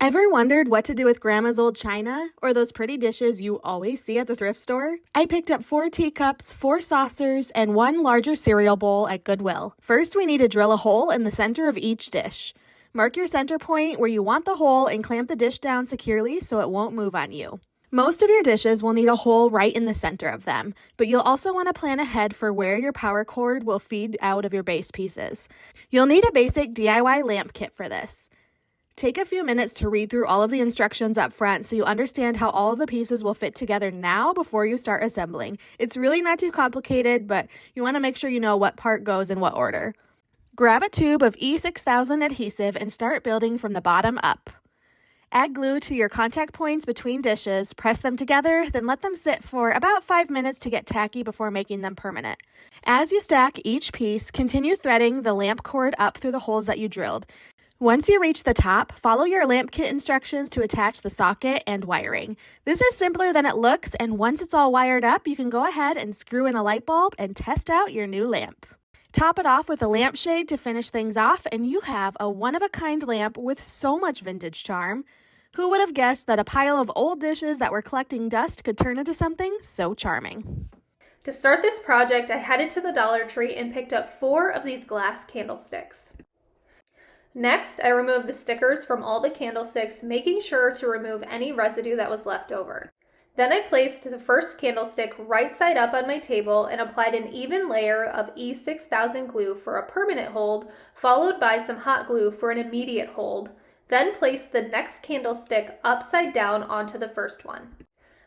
Ever wondered what to do with Grandma's old china or those pretty dishes you always see at the thrift store? I picked up 4 teacups, 4 saucers, and 1 larger cereal bowl at Goodwill. First, we need to drill a hole in the center of each dish. Mark your center point where you want the hole and clamp the dish down securely so it won't move on you. Most of your dishes will need a hole right in the center of them, but you'll also want to plan ahead for where your power cord will feed out of your base pieces. You'll need a basic DIY lamp kit for this. Take a few minutes to read through all of the instructions up front so you understand how all of the pieces will fit together now before you start assembling. It's really not too complicated, but you want to make sure you know what part goes in what order. Grab a tube of E6000 adhesive and start building from the bottom up. Add glue to your contact points between dishes, press them together, then let them sit for about 5 minutes to get tacky before making them permanent. As you stack each piece, continue threading the lamp cord up through the holes that you drilled. Once you reach the top, follow your lamp kit instructions to attach the socket and wiring. This is simpler than it looks, and once it's all wired up, you can go ahead and screw in a light bulb and test out your new lamp. Top it off with a lampshade to finish things off, and you have a one-of-a-kind lamp with so much vintage charm. Who would have guessed that a pile of old dishes that were collecting dust could turn into something so charming? To start this project, I headed to the Dollar Tree and picked up 4 of these glass candlesticks. Next, I removed the stickers from all the candlesticks, making sure to remove any residue that was left over. Then I placed the first candlestick right side up on my table and applied an even layer of E6000 glue for a permanent hold, followed by some hot glue for an immediate hold. Then placed the next candlestick upside down onto the first one.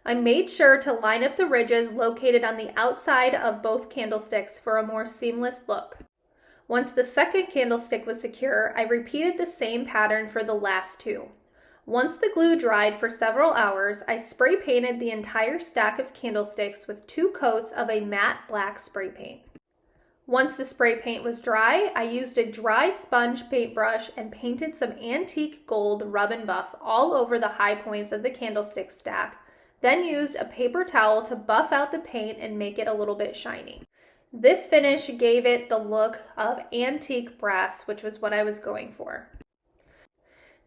I made sure to line up the ridges located on the outside of both candlesticks for a more seamless look. Once the second candlestick was secure, I repeated the same pattern for the last 2. Once the glue dried for several hours, I spray painted the entire stack of candlesticks with 2 coats of a matte black spray paint. Once the spray paint was dry, I used a dry sponge paintbrush and painted some antique gold rub and buff all over the high points of the candlestick stack, then used a paper towel to buff out the paint and make it a little bit shiny. This finish gave it the look of antique brass, which was what I was going for.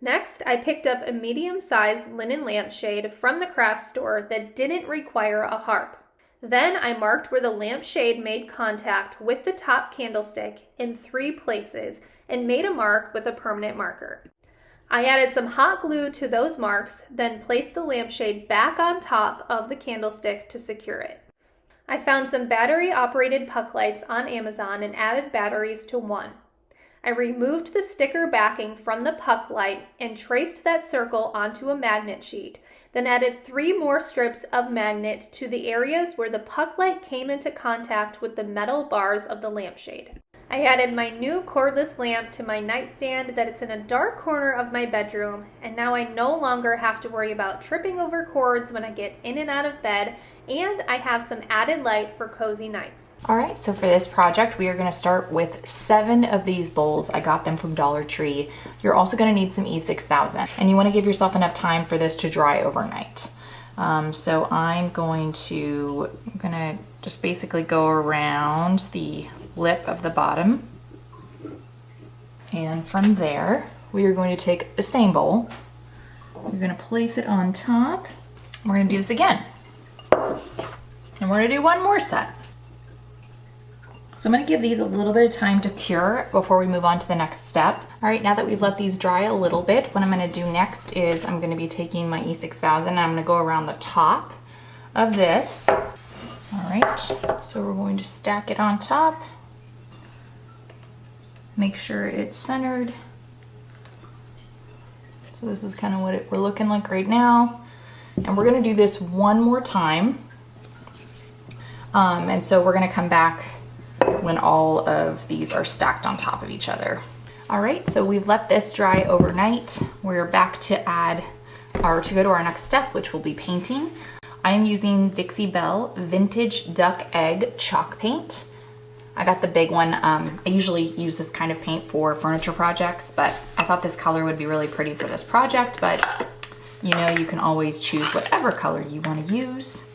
Next, I picked up a medium-sized linen lampshade from the craft store that didn't require a harp. Then I marked where the lampshade made contact with the top candlestick in 3 places and made a mark with a permanent marker. I added some hot glue to those marks, then placed the lampshade back on top of the candlestick to secure it. I found some battery-operated puck lights on Amazon and added batteries to 1. I removed the sticker backing from the puck light and traced that circle onto a magnet sheet, then added 3 more strips of magnet to the areas where the puck light came into contact with the metal bars of the lampshade. I added my new cordless lamp to my nightstand that it's in a dark corner of my bedroom, and now I no longer have to worry about tripping over cords when I get in and out of bed, and I have some added light for cozy nights. All right, so for this project, we are gonna start with 7 of these bowls. I got them from Dollar Tree. You're also gonna need some E6000, and you wanna give yourself enough time for this to dry overnight. So I'm gonna just basically go around the lip of the bottom, and from there we are going to take the same bowl, we're going to place it on top, we're going to do this again, and we're going to do 1 more set. So I'm going to give these a little bit of time to cure before we move on to the next step. All right, now that we've let these dry a little bit, what I'm going to do next is I'm going to be taking my E6000 and I'm going to go around the top of this. All right, so we're going to stack it on top. Make sure it's centered. So this is kind of what we're looking like right now. And we're gonna do this 1 more time. And so we're gonna come back when all of these are stacked on top of each other. All right, so we've let this dry overnight. We're back to go to our next step, which will be painting. I am using Dixie Belle Vintage Duck Egg Chalk Paint. I got the big one. I usually use this kind of paint for furniture projects, but I thought this color would be really pretty for this project, but you know, you can always choose whatever color you want to use.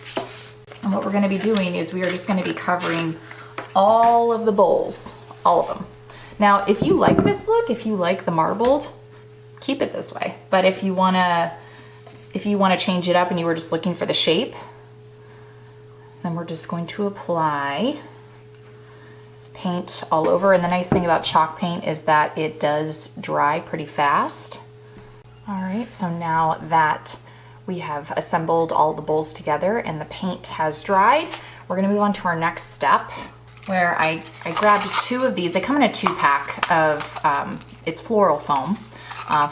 And what we're going to be doing is we are just going to be covering all of the bowls, all of them. Now, if you like this look, if you like the marbled, keep it this way. But if you wanna change it up and you were just looking for the shape, then we're just going to apply paint all over. And the nice thing about chalk paint is that it does dry pretty fast. All right, so now that we have assembled all the bowls together and the paint has dried, we're gonna move on to our next step, where I grabbed 2 of these. They come in a 2-pack of, it's floral foam,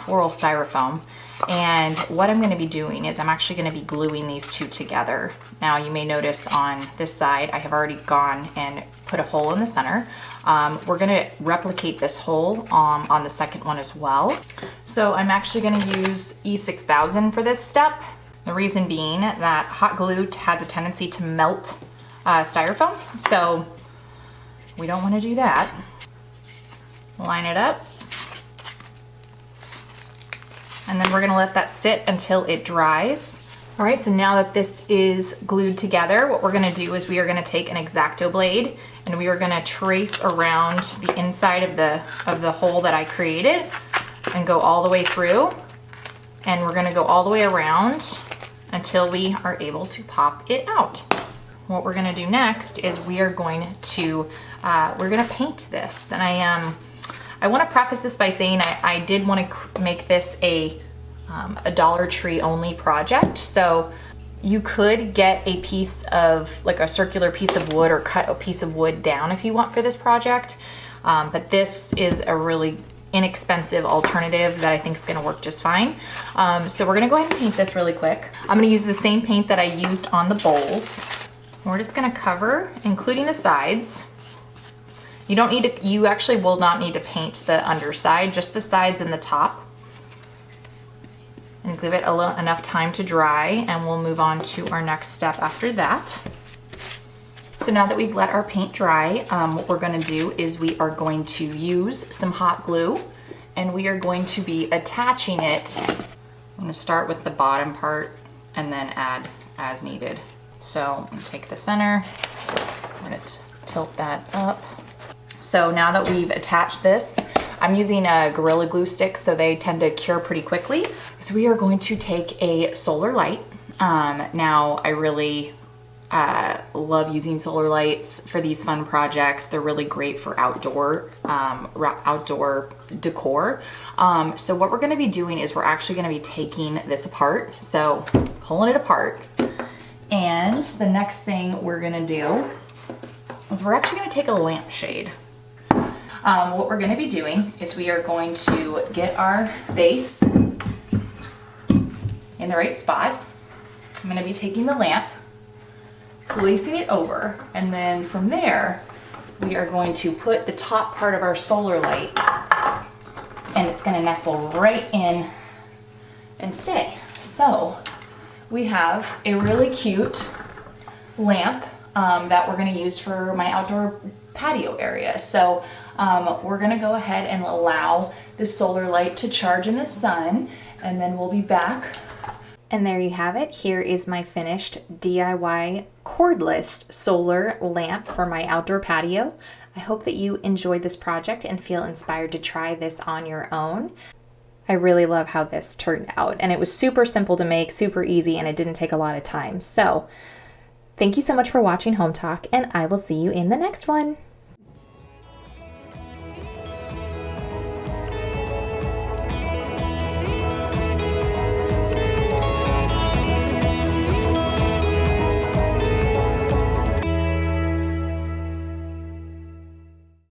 floral styrofoam. And what I'm gonna be doing is I'm actually gonna be gluing these 2 together. Now you may notice on this side, I have already gone and put a hole in the center. We're gonna replicate this hole on the second one as well. So I'm actually gonna use E6000 for this step. The reason being that hot glue has a tendency to melt styrofoam, so we don't wanna do that. Line it up. And then we're gonna let that sit until it dries. All right, so now that this is glued together, what we're gonna do is we are gonna take an X-Acto blade and we are gonna trace around the inside of the hole that I created and go all the way through. And we're gonna go all the way around until we are able to pop it out. What we're gonna do next is we are going to, we're gonna paint this. And I want to preface this by saying I did want to make this a Dollar Tree only project. So you could get a piece of, like a circular piece of wood, or cut a piece of wood down if you want for this project. But this is a really inexpensive alternative that I think is going to work just fine. So we're going to go ahead and paint this really quick. I'm going to use the same paint that I used on the bowls. We're just going to cover, including the sides. You don't need to, you actually will not need to paint the underside, just the sides and the top. And give it enough time to dry, and we'll move on to our next step after that. So now that we've let our paint dry, what we're gonna do is we are going to use some hot glue, and we are going to be attaching it. I'm gonna start with the bottom part and then add as needed. So I'm gonna take the center, I'm gonna tilt that up. So now that we've attached this, I'm using a Gorilla Glue stick, so they tend to cure pretty quickly. So we are going to take a solar light. Now I really love using solar lights for these fun projects. They're really great for outdoor decor. So what we're gonna be doing is we're actually gonna be taking this apart. So pulling it apart. And the next thing we're gonna do is we're actually gonna take a lampshade. What we're gonna be doing is we are going to get our base in the right spot. I'm gonna be taking the lamp, placing it over, and then from there, we are going to put the top part of our solar light, and it's gonna nestle right in and stay. So we have a really cute lamp that we're gonna use for my outdoor patio area. So we're gonna go ahead and allow the solar light to charge in the sun, and then we'll be back. And there you have it. Here is my finished DIY cordless solar lamp for my outdoor patio. I hope that you enjoyed this project and feel inspired to try this on your own. I really love how this turned out, and it was super simple to make, super easy, and it didn't take a lot of time. So thank you so much for watching Home Talk, and I will see you in the next one.